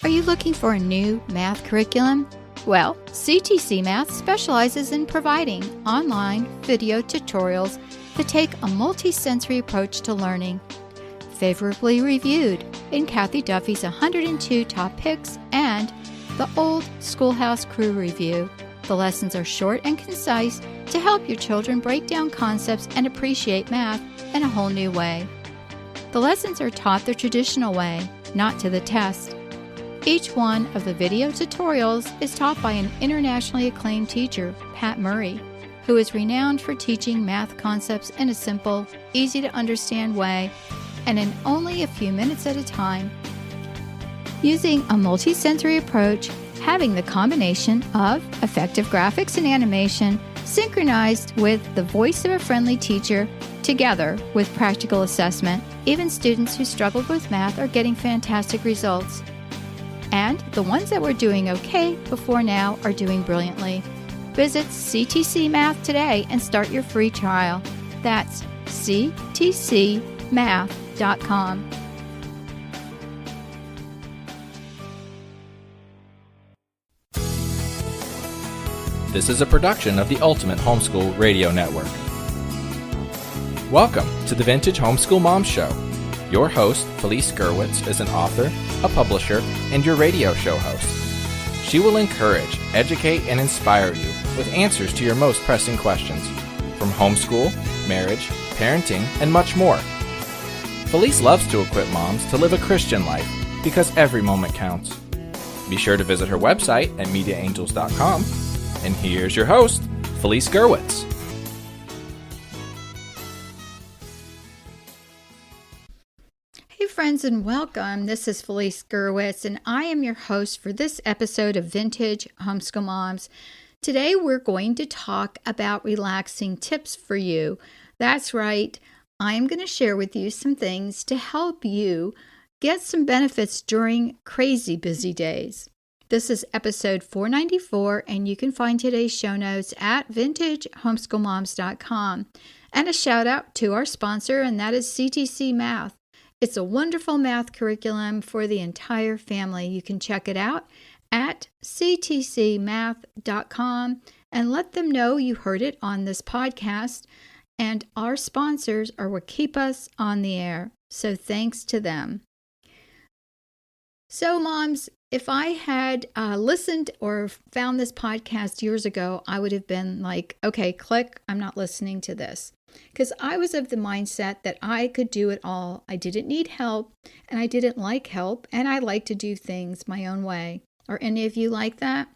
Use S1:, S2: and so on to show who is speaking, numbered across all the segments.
S1: Are you looking for a new math curriculum? Well, CTC Math specializes in providing online video tutorials that take a multi-sensory approach to learning. Favorably reviewed in Kathy Duffy's 102 Top Picks and the Old Schoolhouse Crew Review. The lessons are short and concise to help your children break down concepts and appreciate math in a whole new way. The lessons are taught the traditional way, not to the test. Each one of the video tutorials is taught by an internationally acclaimed teacher, Pat Murray, who is renowned for teaching math concepts in a simple, easy-to-understand way and in only a few minutes at a time. Using a multi-sensory approach, having the combination of effective graphics and animation synchronized with the voice of a friendly teacher together with practical assessment, even students who struggled with math are getting fantastic results. And the ones that were doing okay before now are doing brilliantly. Visit CTC Math today and start your free trial. That's ctcmath.com.
S2: This is a production of the Ultimate Homeschool Radio Network. Welcome to the Vintage Homeschool Mom Show. Your host, Felice Gerwitz, is an author, a publisher, and your radio show host. She will encourage, educate, and inspire you with answers to your most pressing questions from homeschool, marriage, parenting, and much more. Felice loves to equip moms to live a Christian life because every moment counts. Be sure to visit her website at mediaangels.com. And here's your host, Felice Gerwitz.
S1: Hey friends, and welcome. This is Felice Gerwitz, and I am your host for this episode of Vintage Homeschool Moms. Today we're going to talk about relaxing tips for you. That's right, I am going to share with you some things to help you get some benefits during crazy busy days. This is episode 494, and you can find today's show notes at vintagehomeschoolmoms.com. And a shout out to our sponsor, and that is CTC Math. It's a wonderful math curriculum for the entire family. You can check it out at ctcmath.com and let them know you heard it on this podcast. And our sponsors are what keep us on the air. So thanks to them. So moms, if I had listened or found this podcast years ago, I would have been like, okay, click, I'm not listening to this. Because I was of the mindset that I could do it all. I didn't need help, and I didn't like help, and I like to do things my own way. Are any of you like that?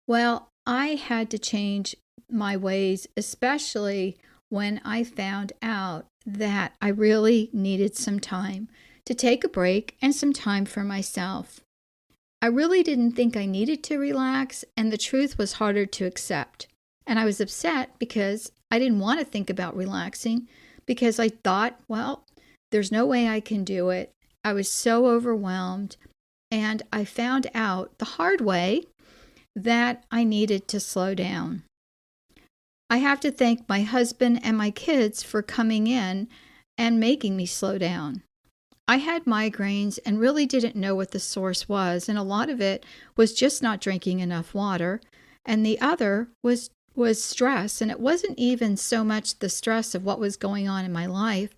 S1: Well, I had to change my ways, especially when I found out that I really needed some time to take a break and some time for myself. I really didn't think I needed to relax, and the truth was harder to accept. And I was upset because I didn't want to think about relaxing because I thought, well, there's no way I can do it. I was so overwhelmed, and I found out the hard way that I needed to slow down. I have to thank my husband and my kids for coming in and making me slow down. I had migraines and really didn't know what the source was, and a lot of it was just not drinking enough water, and the other was stress, and it wasn't even so much the stress of what was going on in my life,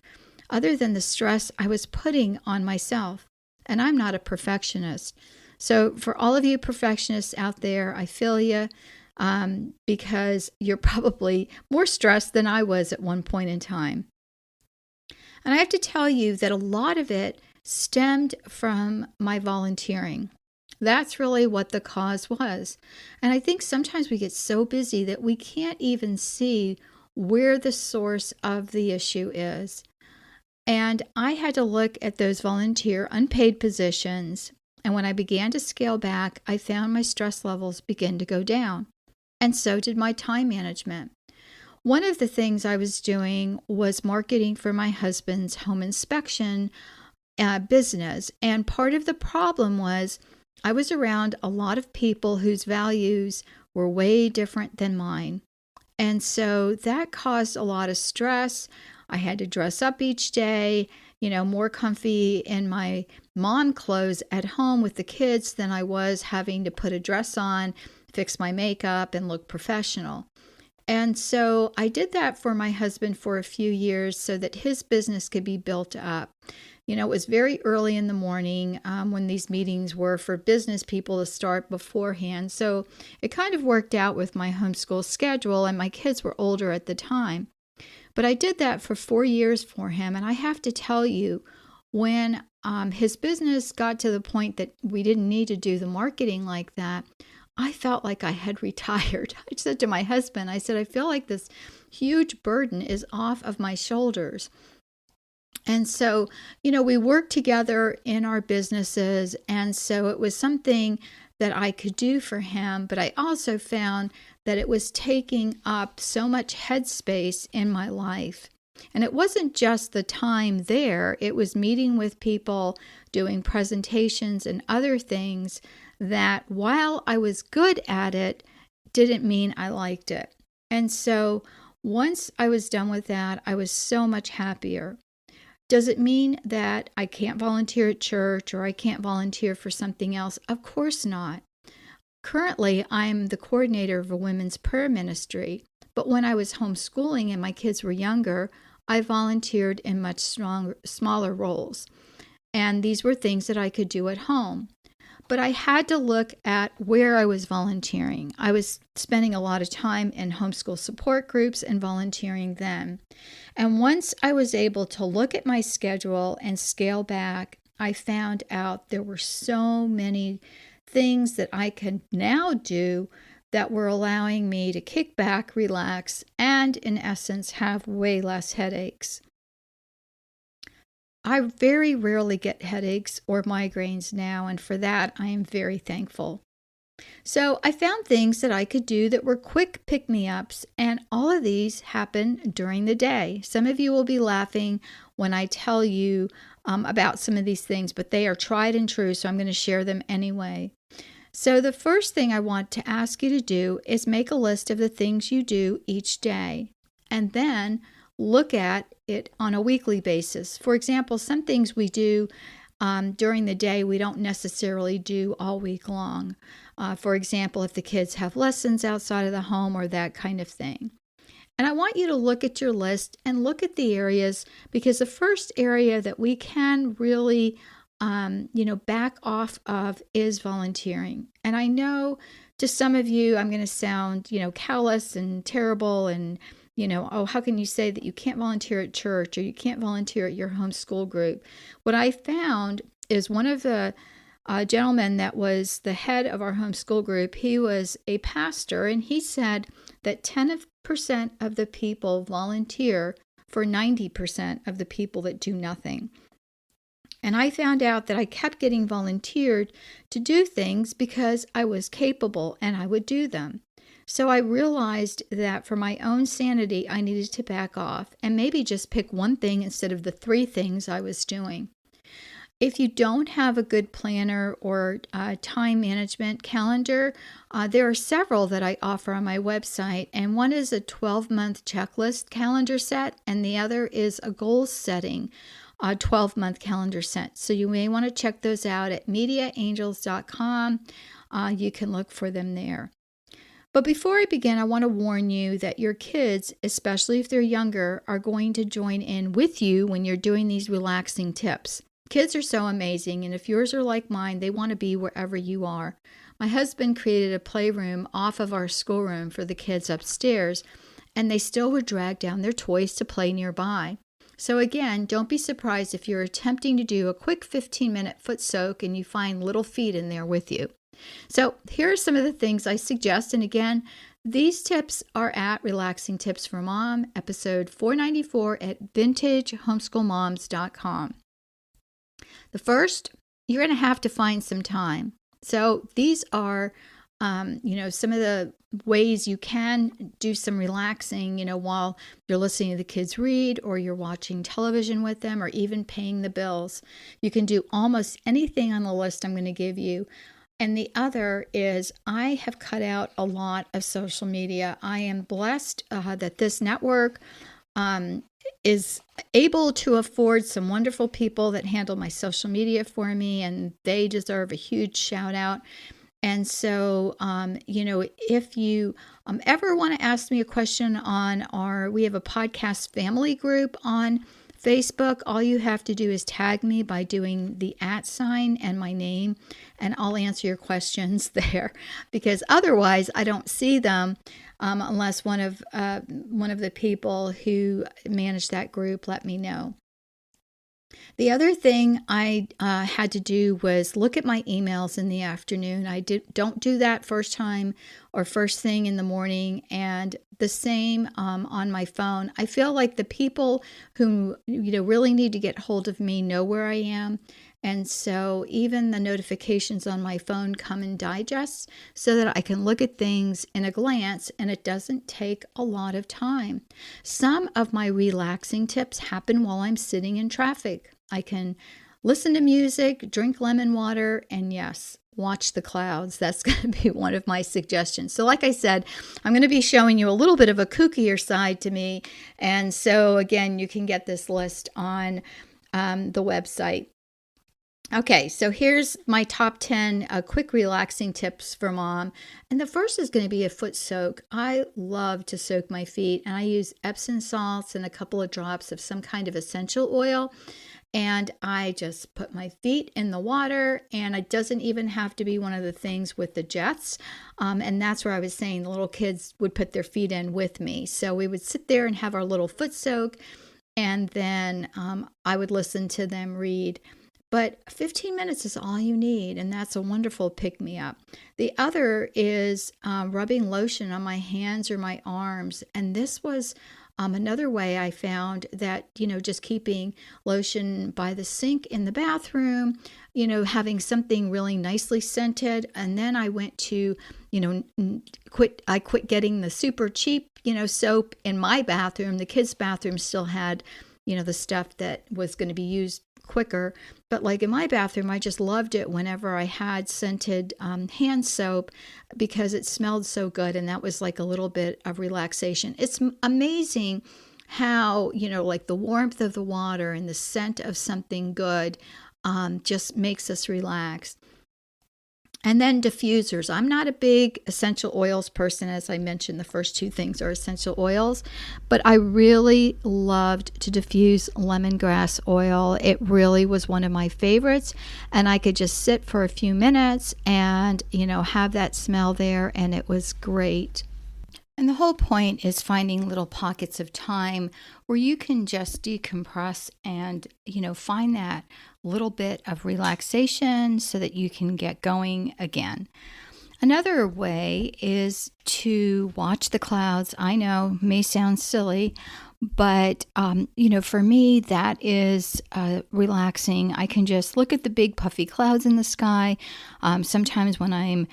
S1: other than the stress I was putting on myself, and I'm not a perfectionist. So for all of you perfectionists out there, I feel you, because you're probably more stressed than I was at one point in time. And I have to tell you that a lot of it stemmed from my volunteering. That's really what the cause was. And I think sometimes we get so busy that we can't even see where the source of the issue is. And I had to look at those volunteer unpaid positions. And when I began to scale back, I found my stress levels begin to go down. And so did my time management. One of the things I was doing was marketing for my husband's home inspection business. And part of the problem was I was around a lot of people whose values were way different than mine. And so that caused a lot of stress. I had to dress up each day. more comfy in my mom clothes at home with the kids than I was having to put a dress on, fix my makeup, and look professional. And so I did that for my husband for a few years so that his business could be built up. It was very early in the morning when these meetings were for business people to start beforehand. So it kind of worked out with my homeschool schedule, and my kids were older at the time. But I did that for 4 years for him. And I have to tell you, when his business got to the point that we didn't need to do the marketing like that, I felt like I had retired. I said to my husband, I feel like this huge burden is off of my shoulders. And so, we worked together in our businesses. And so it was something that I could do for him. But I also found that it was taking up so much headspace in my life. And it wasn't just the time there. It was meeting with people, doing presentations and other things that while I was good at it, didn't mean I liked it. And so once I was done with that, I was so much happier. Does it mean that I can't volunteer at church or I can't volunteer for something else? Of course not. Currently, I'm the coordinator of a women's prayer ministry, but when I was homeschooling and my kids were younger, I volunteered in much smaller roles. And these were things that I could do at home. But I had to look at where I was volunteering. I was spending a lot of time in homeschool support groups and volunteering then. And once I was able to look at my schedule and scale back, I found out there were so many things that I could now do that were allowing me to kick back, relax, and in essence, have way less headaches. I very rarely get headaches or migraines now, and for that, I am very thankful. So I found things that I could do that were quick pick-me-ups, and all of these happen during the day. Some of you will be laughing when I tell you about some of these things, but they are tried and true, so I'm going to share them anyway. So the first thing I want to ask you to do is make a list of the things you do each day, and then look at it on a weekly basis. For example, some things we do during the day we don't necessarily do all week long. For example, if the kids have lessons outside of the home or that kind of thing. And I want you to look at your list and look at the areas, because the first area that we can really back off of is volunteering. And I know to some of you I'm going to sound callous and terrible and how can you say that you can't volunteer at church or you can't volunteer at your homeschool group? What I found is one of the gentlemen that was the head of our homeschool group, he was a pastor, and he said that 10% of the people volunteer for 90% of the people that do nothing. And I found out that I kept getting volunteered to do things because I was capable and I would do them. So I realized that for my own sanity, I needed to back off and maybe just pick one thing instead of the 3 things I was doing. If you don't have a good planner or time management calendar, there are several that I offer on my website, and one is a 12-month checklist calendar set, and the other is a goal setting 12-month calendar set. So you may want to check those out at mediaangels.com. You can look for them there. But before I begin, I want to warn you that your kids, especially if they're younger, are going to join in with you when you're doing these relaxing tips. Kids are so amazing, and if yours are like mine, they want to be wherever you are. My husband created a playroom off of our schoolroom for the kids upstairs, and they still would drag down their toys to play nearby. So again, don't be surprised if you're attempting to do a quick 15-minute foot soak and you find little feet in there with you. So here are some of the things I suggest, and again, these tips are at Relaxing Tips for Mom, episode 494 at vintagehomeschoolmoms.com. The first, you're going to have to find some time. So these are, some of the ways you can do some relaxing, while you're listening to the kids read or you're watching television with them or even paying the bills. You can do almost anything on the list I'm going to give you. And the other is I have cut out a lot of social media. I am blessed that this network is able to afford some wonderful people that handle my social media for me, and they deserve a huge shout out. And so, if you ever want to ask me a question we have a podcast family group on Facebook. All you have to do is tag me by doing the @ and my name, and I'll answer your questions there, because otherwise I don't see them unless one of the people who manage that group let me know. The other thing I had to do was look at my emails in the afternoon. I don't do that first thing in the morning, and the same on my phone. I feel like the people who really need to get hold of me know where I am, and so even the notifications on my phone come in digests so that I can look at things in a glance, and it doesn't take a lot of time. Some of my relaxing tips happen while I'm sitting in traffic. I can listen to music, drink lemon water, and yes, watch the clouds. That's going to be one of my suggestions. So like I said, I'm going to be showing you a little bit of a kookier side to me. And so again, you can get this list on the website. Okay, so here's my top 10 quick relaxing tips for mom. And the first is going to be a foot soak. I love to soak my feet, and I use Epsom salts and a couple of drops of some kind of essential oil. And I just put my feet in the water, and it doesn't even have to be one of the things with the jets. And that's where I was saying the little kids would put their feet in with me. So we would sit there and have our little foot soak, and then I would listen to them read. But 15 minutes is all you need, and that's a wonderful pick-me-up. The other is rubbing lotion on my hands or my arms, and this was another way I found that, just keeping lotion by the sink in the bathroom, having something really nicely scented. And then I went to, I quit getting the super cheap, soap in my bathroom. The kids' bathroom still had, the stuff that was going to be used quicker. But like in my bathroom, I just loved it whenever I had scented hand soap, because it smelled so good, and that was like a little bit of relaxation. It's amazing how, like the warmth of the water and the scent of something good just makes us relax. And then diffusers. I'm not a big essential oils person. As I mentioned, the first two things are essential oils, but I really loved to diffuse lemongrass oil. It really was one of my favorites, and I could just sit for a few minutes and, have that smell there, and it was great. And the whole point is finding little pockets of time where you can just decompress and, find that little bit of relaxation so that you can get going again. Another way is to watch the clouds. I know, may sound silly, but, for me, that is relaxing. I can just look at the big puffy clouds in the sky. Sometimes when I'm,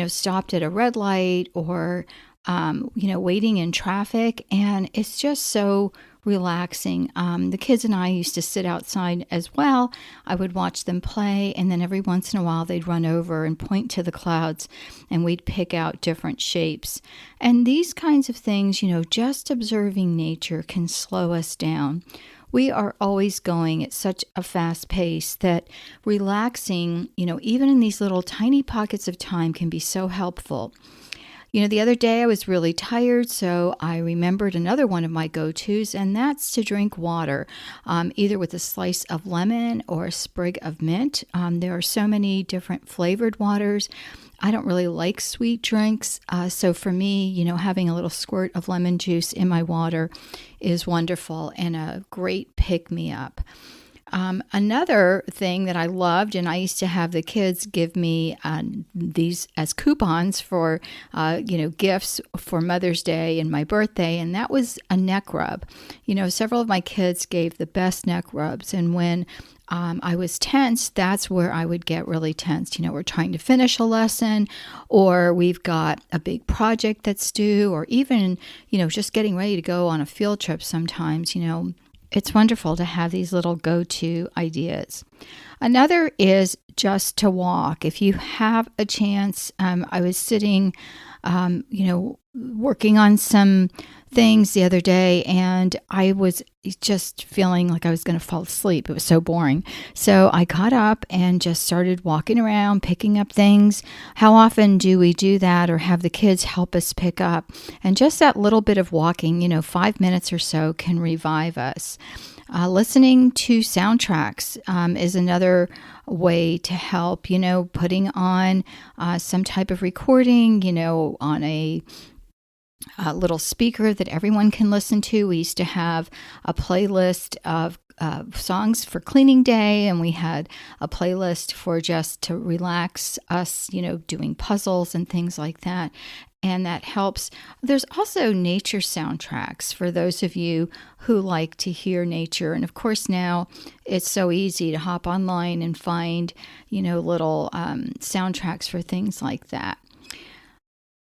S1: stopped at a red light or waiting in traffic, and it's just so relaxing. The kids and I used to sit outside as well. I would watch them play, and then every once in a while they'd run over and point to the clouds, and we'd pick out different shapes. And these kinds of things, just observing nature can slow us down. We are always going at such a fast pace that relaxing, even in these little tiny pockets of time, can be so helpful. The other day I was really tired, so I remembered another one of my go-tos, and that's to drink water, either with a slice of lemon or a sprig of mint. There are so many different flavored waters. I don't really like sweet drinks, so for me, having a little squirt of lemon juice in my water is wonderful and a great pick-me-up. Another thing that I loved, and I used to have the kids give me these as coupons for, gifts for Mother's Day and my birthday, and that was a neck rub. Several of my kids gave the best neck rubs, and when I was tense, that's where I would get really tense. We're trying to finish a lesson, or we've got a big project that's due, or even, just getting ready to go on a field trip sometimes, It's wonderful to have these little go-to ideas. Another is just to walk. If you have a chance, I was sitting, working on some things the other day, and I was just feeling like I was going to fall asleep. It was so boring. So I got up and just started walking around, picking up things. How often do we do that or have the kids help us pick up? And just that little bit of walking, 5 minutes or so can revive us. Listening to soundtracks is another way to help, putting on some type of recording, on a little speaker that everyone can listen to. We used to have a playlist of songs for cleaning day, and we had a playlist for just to relax us, doing puzzles and things like that. And that helps. There's also nature soundtracks for those of you who like to hear nature. And of course, now it's so easy to hop online and find, little soundtracks for things like that.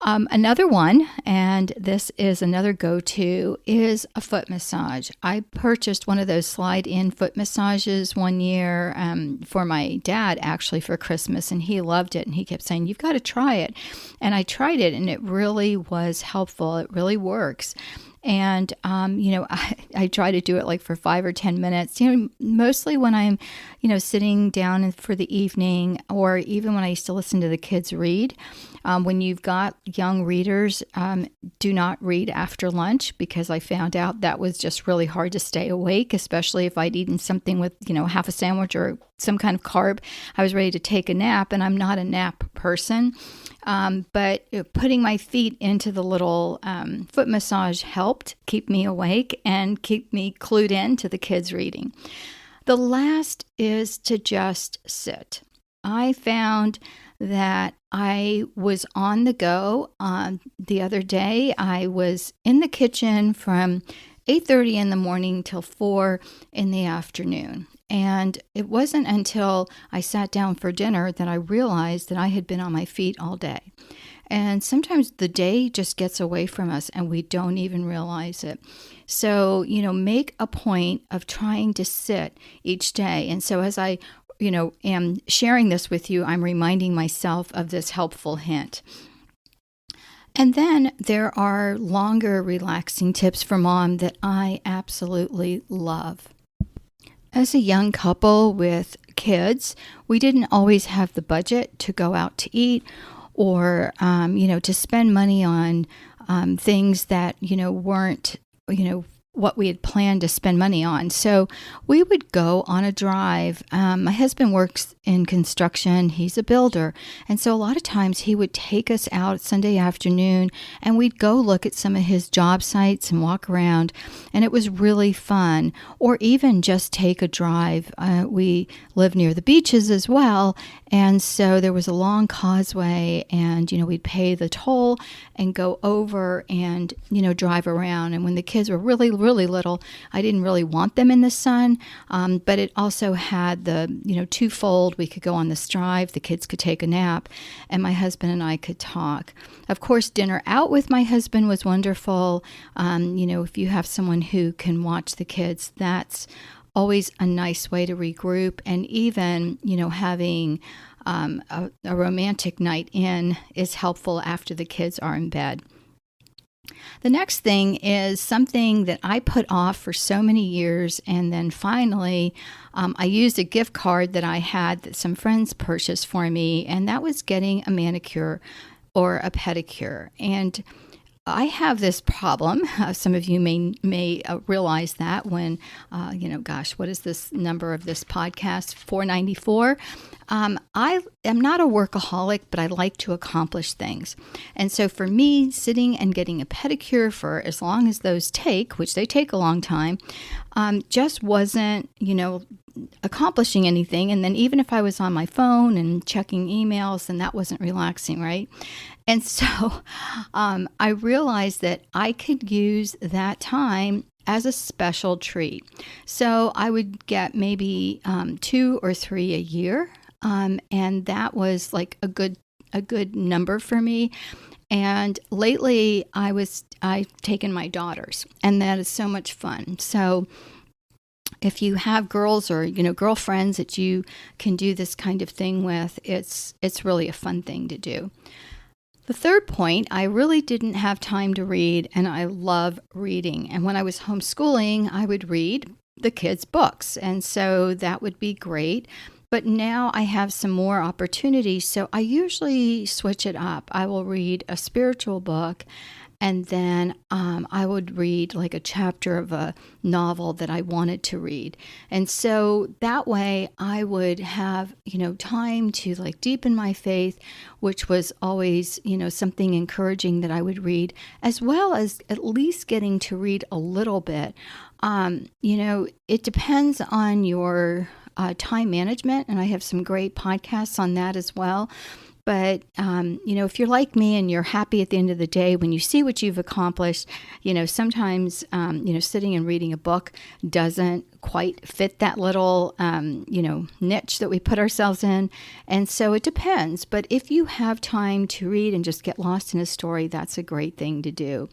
S1: Another one, and this is another go-to, is a foot massage. I purchased one of those slide-in foot massages one year for my dad, actually, for Christmas, and he loved it, and he kept saying, "You've got to try it." And I tried it, and it really was helpful. It really works. And, I try to do it like for 5 or 10 minutes, mostly when I'm, sitting down for the evening, or even when I used to listen to the kids read. When you've got young readers, do not read after lunch, because I found out that was just really hard to stay awake, especially if I'd eaten something with, half a sandwich or some kind of carb. I was ready to take a nap, and I'm not a nap person. But putting my feet into the little foot massage helped keep me awake and keep me clued in to the kids reading. The last is to just sit. I found that I was on the go. The other day, I was in the kitchen from 8:30 in the morning till 4 in the afternoon. And it wasn't until I sat down for dinner that I realized that I had been on my feet all day. And sometimes the day just gets away from us and we don't even realize it. So, make a point of trying to sit each day. And so as I, am sharing this with you, I'm reminding myself of this helpful hint. And then there are longer relaxing tips for mom that I absolutely love. As a young couple with kids, we didn't always have the budget to go out to eat or, to spend money on things that, weren't, what we had planned to spend money on. So we would go on a drive. My husband works in construction. He's a builder. And so a lot of times he would take us out Sunday afternoon and we'd go look at some of his job sites and walk around. And it was really fun. Or even just take a drive. We live near the beaches as well. And so there was a long causeway and, we'd pay the toll and go over and, drive around. And when the kids were really, really little, I didn't really want them in the sun. But it also had the, twofold. We could go on this drive, the kids could take a nap, and my husband and I could talk. Of course, dinner out with my husband was wonderful. If you have someone who can watch the kids, that's always a nice way to regroup. And even, having a romantic night in is helpful after the kids are in bed. The next thing is something that I put off for so many years, and then finally I used a gift card that I had that some friends purchased for me, and that was getting a manicure or a pedicure. And I have this problem. Some of you may realize that when, what is this number of this podcast? 494. I am not a workaholic, but I like to accomplish things. And so for me, sitting and getting a pedicure for as long as those take, which they take a long time, just wasn't, accomplishing anything. And then even if I was on my phone and checking emails, then that wasn't relaxing, right? And so I realized that I could use that time as a special treat. So I would get maybe 2 or 3 a year. And that was like a good number for me. And lately I've taken my daughters, and that is so much fun. So if you have girls or, girlfriends that you can do this kind of thing with, it's really a fun thing to do. The third point, I really didn't have time to read, and I love reading. And when I was homeschooling, I would read the kids' books, and so that would be great. But now I have some more opportunities, so I usually switch it up. I will read a spiritual book, and then I would read like a chapter of a novel that I wanted to read. And so that way I would have, time to like deepen my faith, which was always, something encouraging that I would read, as well as at least getting to read a little bit. It depends on your time management, and I have some great podcasts on that as well. But, if you're like me and you're happy at the end of the day when you see what you've accomplished, sometimes, sitting and reading a book doesn't quite fit that little, niche that we put ourselves in. And so it depends. But if you have time to read and just get lost in a story, that's a great thing to do.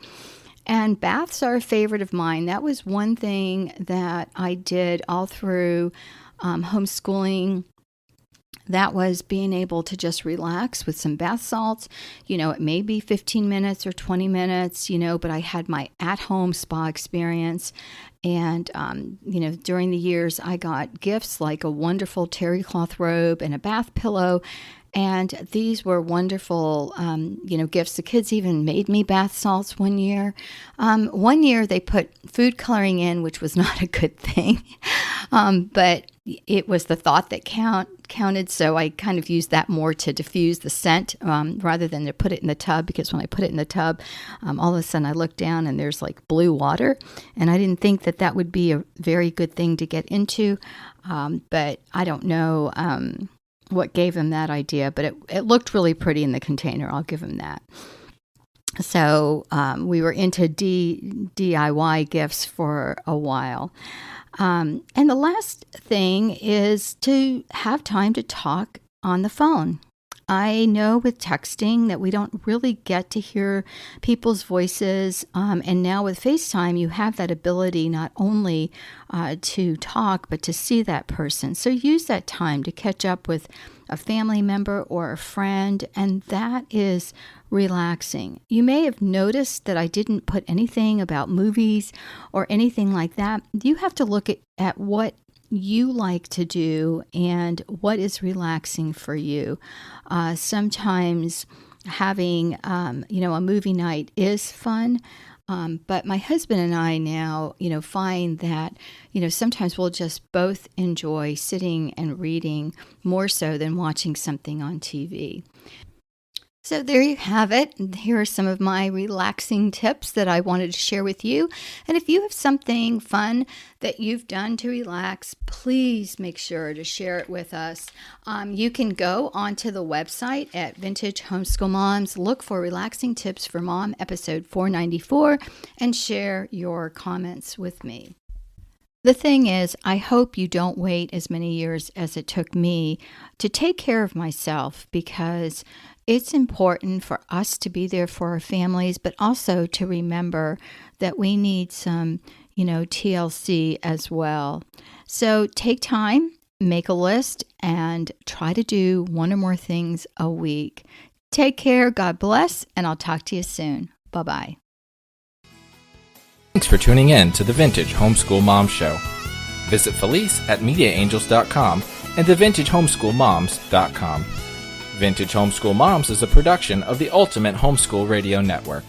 S1: And baths are a favorite of mine. That was one thing that I did all through homeschooling. That was being able to just relax with some bath salts. It may be 15 minutes or 20 minutes, but I had my at-home spa experience. And, during the years, I got gifts like a wonderful terry cloth robe and a bath pillow. And these were wonderful, gifts. The kids even made me bath salts one year. One year they put food coloring in, which was not a good thing. But it was the thought that counted. So I kind of used that more to diffuse the scent rather than to put it in the tub. Because when I put it in the tub, all of a sudden I looked down and there's like blue water. And I didn't think that would be a very good thing to get into. But I don't know what gave him that idea, but it looked really pretty in the container. I'll give him that. So we were into DIY gifts for a while. And the last thing is to have time to talk on the phone. I know with texting that we don't really get to hear people's voices. And now with FaceTime, you have that ability not only to talk, but to see that person. So use that time to catch up with a family member or a friend, and that is relaxing. You may have noticed that I didn't put anything about movies or anything like that. You have to look at what you like to do and what is relaxing for you. Sometimes having, a movie night is fun. But my husband and I now, find that, sometimes we'll just both enjoy sitting and reading more so than watching something on TV. So there you have it. Here are some of my relaxing tips that I wanted to share with you. And if you have something fun that you've done to relax, please make sure to share it with us. You can go onto the website at Vintage Homeschool Moms, look for Relaxing Tips for Mom, episode 494, and share your comments with me. The thing is, I hope you don't wait as many years as it took me to take care of myself, because it's important for us to be there for our families, but also to remember that we need some, TLC as well. So take time, make a list, and try to do one or more things a week. Take care, God bless, and I'll talk to you soon. Bye-bye.
S2: Thanks for tuning in to the Vintage Homeschool Mom Show. Visit Felice at MediaAngels.com and TheVintageHomeschoolMoms.com. Vintage Homeschool Moms is a production of the Ultimate Homeschool Radio Network.